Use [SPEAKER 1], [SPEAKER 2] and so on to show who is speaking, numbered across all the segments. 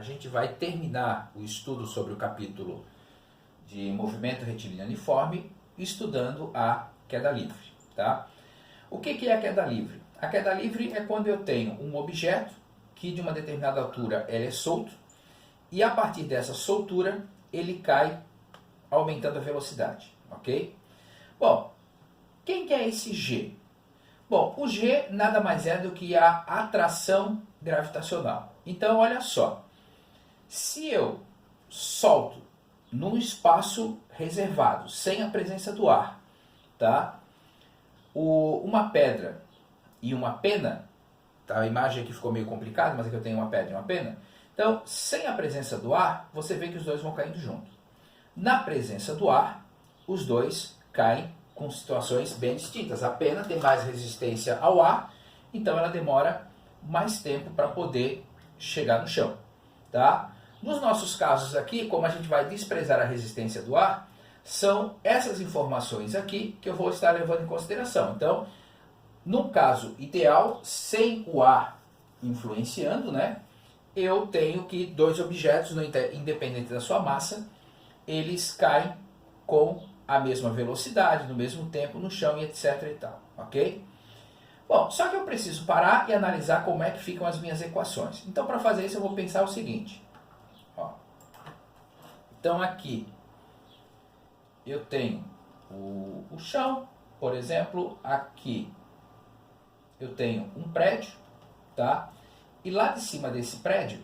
[SPEAKER 1] gente vai terminar o estudo sobre o capítulo de movimento retilíneo uniforme estudando a queda livre. Tá? O que é a queda livre? A queda livre é quando eu tenho um objeto que de uma determinada altura ele é solto e a partir dessa soltura ele cai aumentando a velocidade. Ok? Bom, quem que é esse G? Bom, o G nada mais é do que a atração gravitacional. Então, olha só. Se eu solto num espaço reservado, sem a presença do ar, tá? Uma pedra e uma pena, tá? A imagem aqui ficou meio complicada, mas aqui eu tenho uma pedra e uma pena. Então, sem a presença do ar, você vê que os dois vão caindo junto. Na presença do ar, os dois caem com situações bem distintas. A pena tem mais resistência ao ar, então ela demora mais tempo para poder chegar no chão. Tá? Nos nossos casos aqui, como a gente vai desprezar a resistência do ar, são essas informações aqui que eu vou estar levando em consideração. Então, no caso ideal, sem o ar influenciando, né, eu tenho que dois objetos, independente da sua massa, eles caem com a mesma velocidade, no mesmo tempo, no chão e etc e tal, ok? Bom, só que eu preciso parar e analisar como é que ficam as minhas equações. Então, para fazer isso, eu vou pensar o seguinte. Ó. Então, aqui, eu tenho o chão, por exemplo, aqui eu tenho um prédio, tá? E lá de cima desse prédio,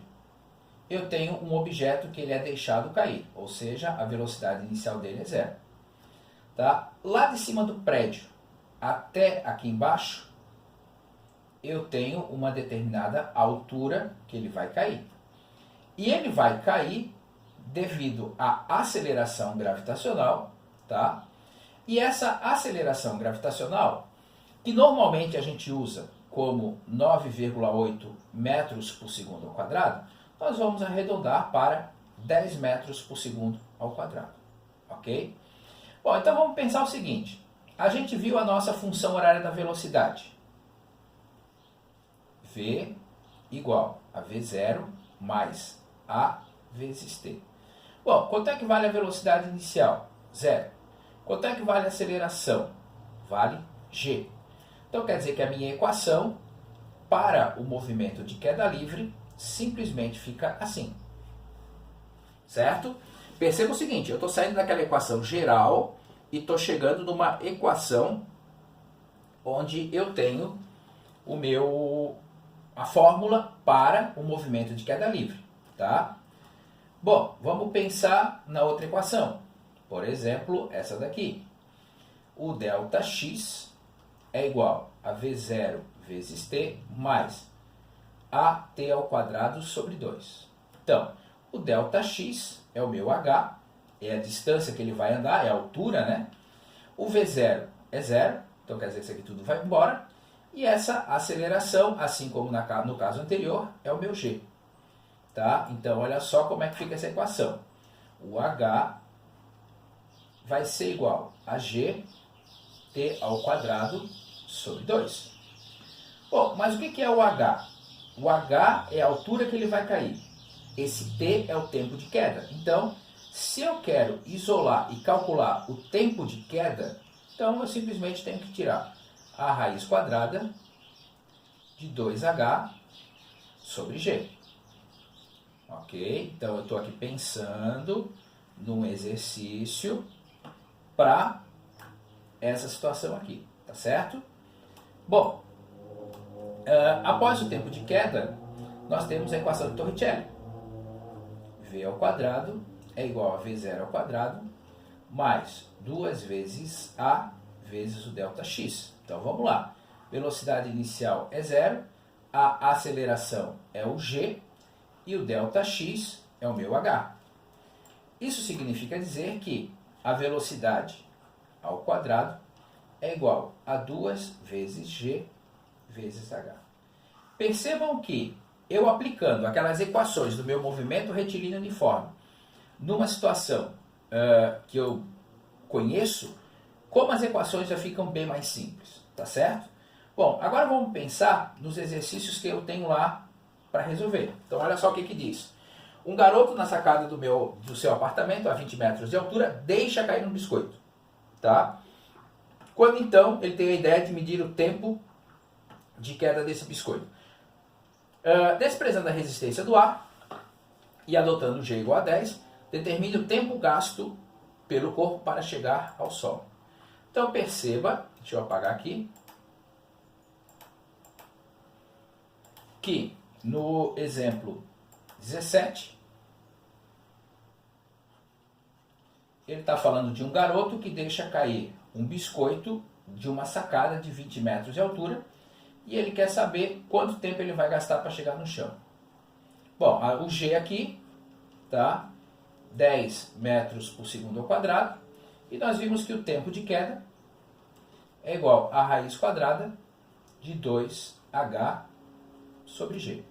[SPEAKER 1] eu tenho um objeto que ele é deixado cair, ou seja, a velocidade inicial dele é zero. Tá? Lá de cima do prédio até aqui embaixo, eu tenho uma determinada altura que ele vai cair. E ele vai cair devido à aceleração gravitacional, tá? E essa aceleração gravitacional, que normalmente a gente usa como 9,8 metros por segundo ao quadrado, nós vamos arredondar para 10 metros por segundo ao quadrado. Ok? Bom, então vamos pensar o seguinte. A gente viu a nossa função horária da velocidade. V igual a V0 mais A vezes T. Bom, quanto é que vale a velocidade inicial? Zero. Quanto é que vale a aceleração? Vale G. Então quer dizer que a minha equação para o movimento de queda livre simplesmente fica assim. Certo? Perceba o seguinte, eu estou saindo daquela equação geral e estou chegando numa equação onde eu tenho a fórmula para o movimento de queda livre. Tá? Bom, vamos pensar na outra equação. Por exemplo, essa daqui. O ΔX é igual a V0 vezes T mais AT ao quadrado sobre 2. Então, o ΔX é o meu H, é a distância que ele vai andar, é a altura, né? O V0 é zero, então quer dizer que isso aqui tudo vai embora. E essa aceleração, assim como no caso anterior, é o meu G. Tá? Então, olha só como é que fica essa equação. O H vai ser igual a G T ao quadrado sobre 2. Bom, mas o que é o H? O H é a altura que ele vai cair. Esse T é o tempo de queda. Então, se eu quero isolar e calcular o tempo de queda, então eu simplesmente tenho que tirar a raiz quadrada de 2H sobre G. Ok? Então, eu estou aqui pensando num exercício para essa situação aqui. Tá certo? Bom, após o tempo de queda, nós temos a equação de Torricelli. V ao quadrado é igual a V0 ao quadrado mais 2 vezes A vezes o ΔX. Então vamos lá. Velocidade inicial é zero, a aceleração é o G e o ΔX é o meu H. Isso significa dizer que a velocidade ao quadrado é igual a 2 vezes G vezes H. Percebam que eu aplicando aquelas equações do meu movimento retilíneo uniforme numa situação que eu conheço, como as equações já ficam bem mais simples, tá certo? Bom, agora vamos pensar nos exercícios que eu tenho lá para resolver. Então olha só o que diz. Um garoto na sacada do seu apartamento, a 20 metros de altura, deixa cair um biscoito. Tá? Quando então ele tem a ideia de medir o tempo de queda desse biscoito. Desprezando a resistência do ar e adotando G igual a 10, determine o tempo gasto pelo corpo para chegar ao solo. Então perceba, deixa eu apagar aqui, que no exemplo 17, ele está falando de um garoto que deixa cair um biscoito de uma sacada de 20 metros de altura e ele quer saber quanto tempo ele vai gastar para chegar no chão. Bom, o G aqui, tá? 10 metros por segundo ao quadrado, e nós vimos que o tempo de queda é igual a raiz quadrada de 2h sobre G.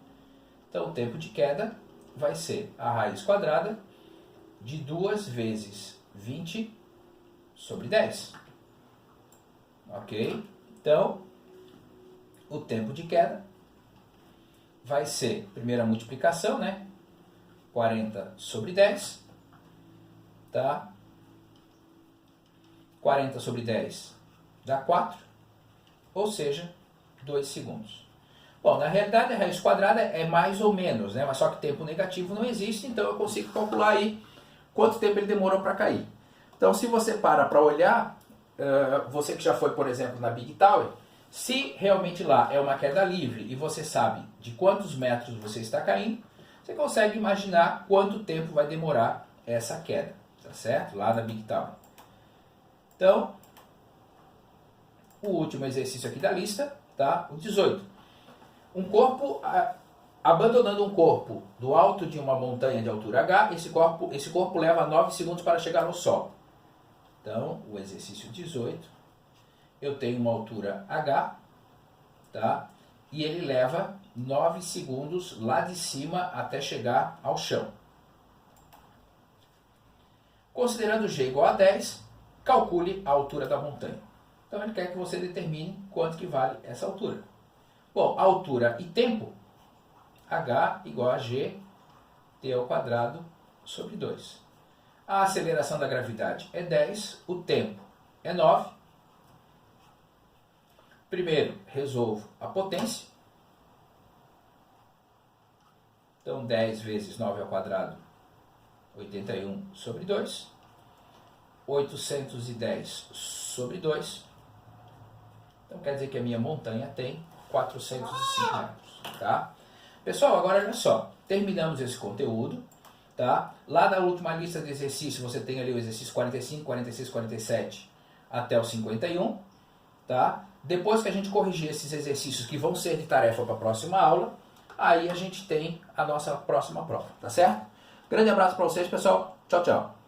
[SPEAKER 1] Então o tempo de queda vai ser a raiz quadrada de 2 vezes 20 sobre 10. Ok? Então, o tempo de queda vai ser, primeira multiplicação, né? 40 sobre 10, tá? 40 sobre 10 dá 4, ou seja, 2 segundos. Bom, na realidade a raiz quadrada é mais ou menos, né? Mas só que tempo negativo não existe, então eu consigo calcular aí quanto tempo ele demorou para cair. Então, se você para olhar, você que já foi, por exemplo, na Big Tower, se realmente lá é uma queda livre e você sabe de quantos metros você está caindo, você consegue imaginar quanto tempo vai demorar essa queda, tá certo? Lá na Big Tower. Então, o último exercício aqui da lista, tá? O 18. Um corpo, abandonando um corpo do alto de uma montanha de altura H, esse corpo leva 9 segundos para chegar ao solo. Então, o exercício 18, eu tenho uma altura H, tá? E ele leva 9 segundos lá de cima até chegar ao chão. Considerando G igual a 10, calcule a altura da montanha. Então ele quer que você determine quanto que vale essa altura. Bom, altura e tempo, H igual a G, T ao quadrado sobre 2. A aceleração da gravidade é 10, o tempo é 9. Primeiro, resolvo a potência. Então, 10 vezes 9 ao quadrado, 81 sobre 2. 810 sobre 2. Então, quer dizer que a minha montanha tem 405 metros. Tá? Pessoal, agora olha só. Terminamos esse conteúdo. Tá? Lá na última lista de exercícios, você tem ali o exercício 45, 46, 47 até o 51. Tá? Depois que a gente corrigir esses exercícios que vão ser de tarefa para a próxima aula, aí a gente tem a nossa próxima prova, tá certo? Grande abraço para vocês, pessoal. Tchau, tchau.